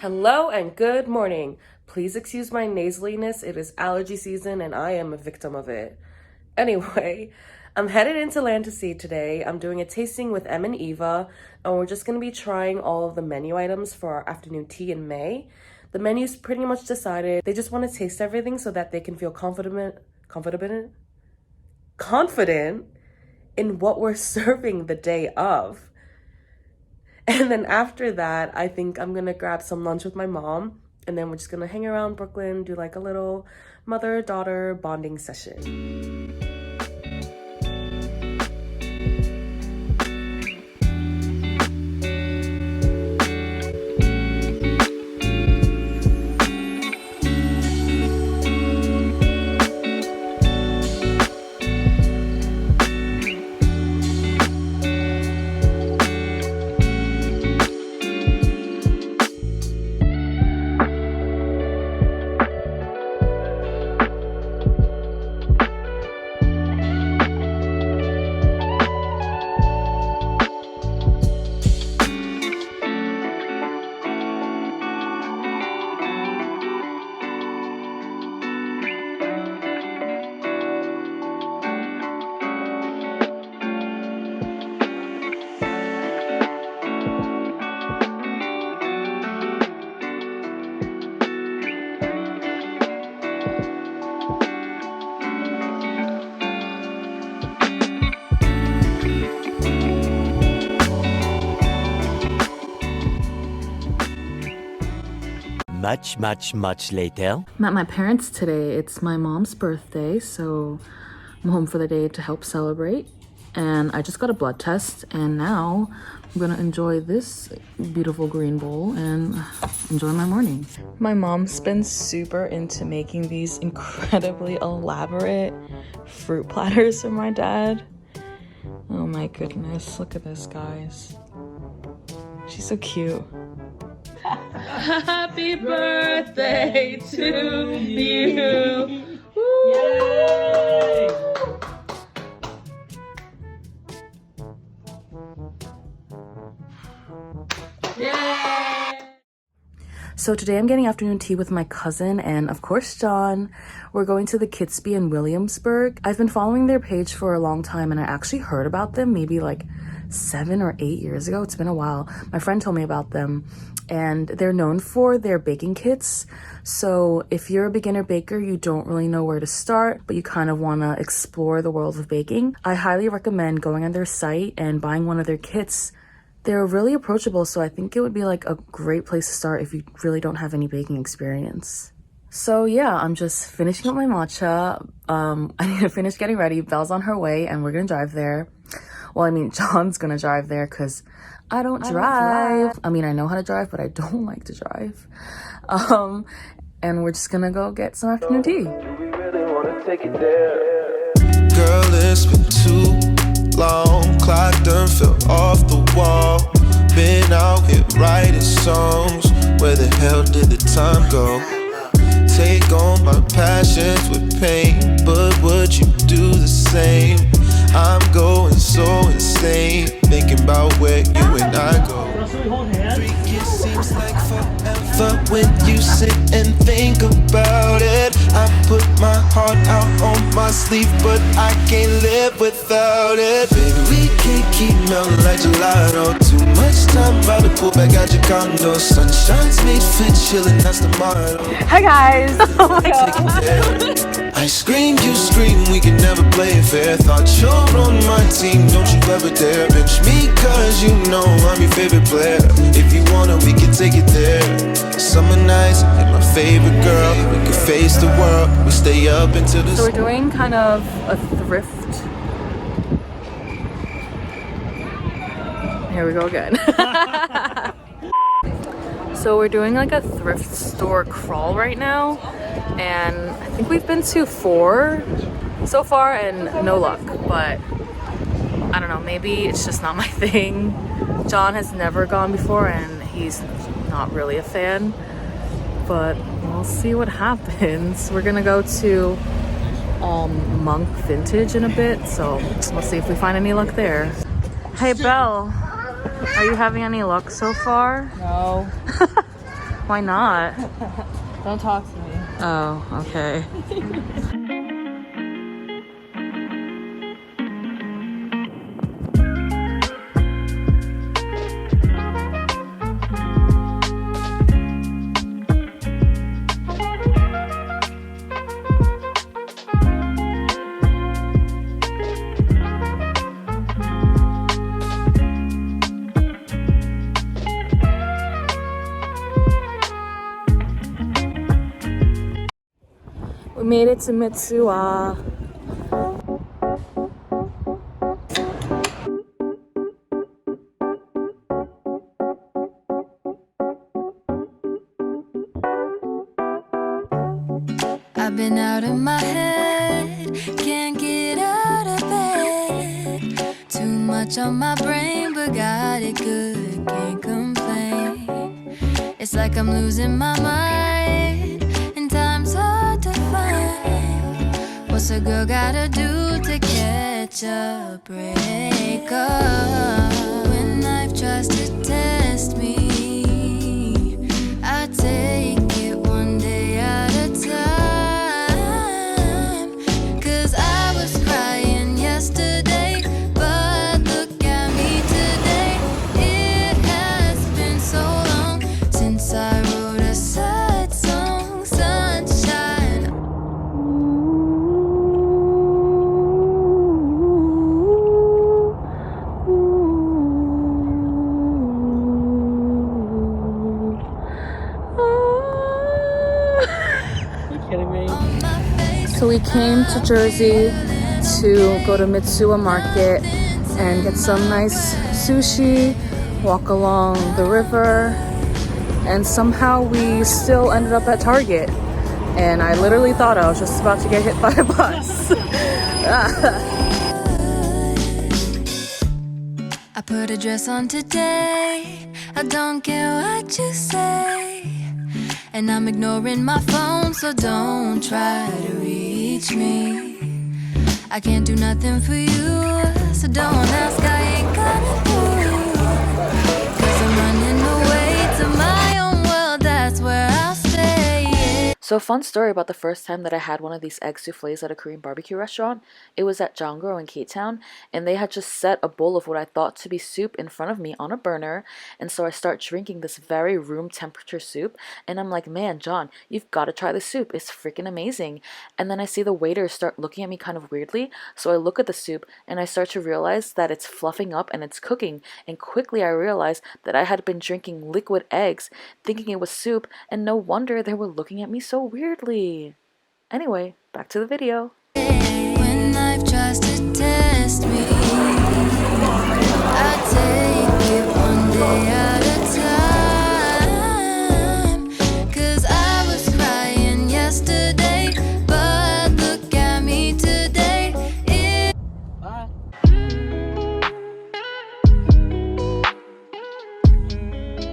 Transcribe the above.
Hello and good morning. Please excuse my nasaliness. It is allergy season and I am a victim of it. Anyway, I'm headed into Land to Sea today. I'm doing a tasting with Em and Eva, and we're just going to be trying all of the menu items for our afternoon tea in May. The menu's pretty much decided. They just want to taste everything so that they can feel confident in what we're serving the day of. And then after that, I think I'm gonna grab some lunch with my mom, and then we're just gonna hang around Brooklyn, do like a little mother-daughter bonding session. Much later. I'm at my parents' today. It's my mom's birthday, so I'm home for the day to help celebrate. And I just got a blood test, and now I'm gonna enjoy this beautiful green bowl and enjoy my morning. My mom's been super into making these incredibly elaborate fruit platters for my dad. Oh my goodness, look at this, guys. She's so cute. Happy birthday to you. Yay! Yay! So today I'm getting afternoon tea with my cousin and of course John. We're going to the Kitsby in Williamsburg. I've been following their page for a long time and I actually heard about them maybe like 7 or 8 years ago. It's been a while. My friend told me about them. And they're known for their baking kits. So if you're a beginner baker, you don't really know where to start, but you kind of want to explore the world of baking, I highly recommend going on their site and buying one of their kits. They're really approachable, so I think it would be like a great place to start if you really don't have any baking experience. So yeah, I'm just finishing up my matcha. I need to finish getting ready. Belle's on her way and we're gonna drive there. Well, I mean, John's gonna drive there because I don't drive. I mean, I know how to drive, but I don't like to drive. And we're just gonna go get some afternoon tea. Girl, it's been too long. Clock done fell off the wall. Been out here writing songs. Where the hell did the time go? Take on my passions with pain, but would you do the same? I'm going so insane, thinking about where you and I go. 3 years seems like forever when you sit and think about it. I put my heart out on my sleeve, but I can't live without it. Baby, we can't keep melting like gelato. Too much time by the pool, back at your condo. Sunshine's made for chillin', that's the motto. Hi guys! Oh my god! I scream, you scream, we can never play it fair. Thought you're on my team, don't you ever dare bench me, cause you know I'm your favorite player. If you wanna, we can take it there. Summer nights, you're my favorite girl. We can face the world, we stay up until the... So we're doing kind of a thrift. Here we go again. So we're doing like a thrift store crawl right now. And I think we've been to 4 so far and no luck, but I don't know, maybe it's just not my thing. John has never gone before and he's not really a fan, but we'll see what happens. We're gonna go to Monk Vintage in a bit, so we'll see if we find any luck there. Hey Belle, are you having any luck so far? No. Why not? Don't talk to me. Oh, okay. We made it to Mitsuwa. I've been out of my head, can't get out of bed. Too much on my brain, but got it good, can't complain. It's like I'm losing my mind, and time's hard to find. What's a girl gotta do to catch a break up? When life tries to test me, I take it one day at a time. 'Cause I was crying yesterday, but look at me today. It has been so long since I wrote a sad song, sunshine. You kidding me? So we came to Jersey to go to Mitsuwa Market and get some nice sushi, walk along the river, and somehow we still ended up at Target. And I literally thought I was just about to get hit by a bus. I put a dress on today, I don't care what you say. And I'm ignoring my phone, so don't try to reach me. I can't do nothing for you, so don't ask, I ain't gonna do. 'Cause I'm running away to my own world, that's where I'll stay, yeah. So fun story about the first time that I had one of these egg souffles at a Korean barbecue restaurant. It was at Jongro in K-Town, and they had just set a bowl of what I thought to be soup in front of me on a burner. And so I start drinking this very room temperature soup, and I'm like, man, John, you've got to try the soup. It's freaking amazing. And then I see the waiter start looking at me kind of weirdly, so I look at the soup and I start to realize that it's fluffing up and it's cooking. And quickly I realized that I had been drinking liquid eggs, thinking it was soup, and no wonder they were looking at me so weirdly. Anyway, back to the video. When life tries to test me, I take it one day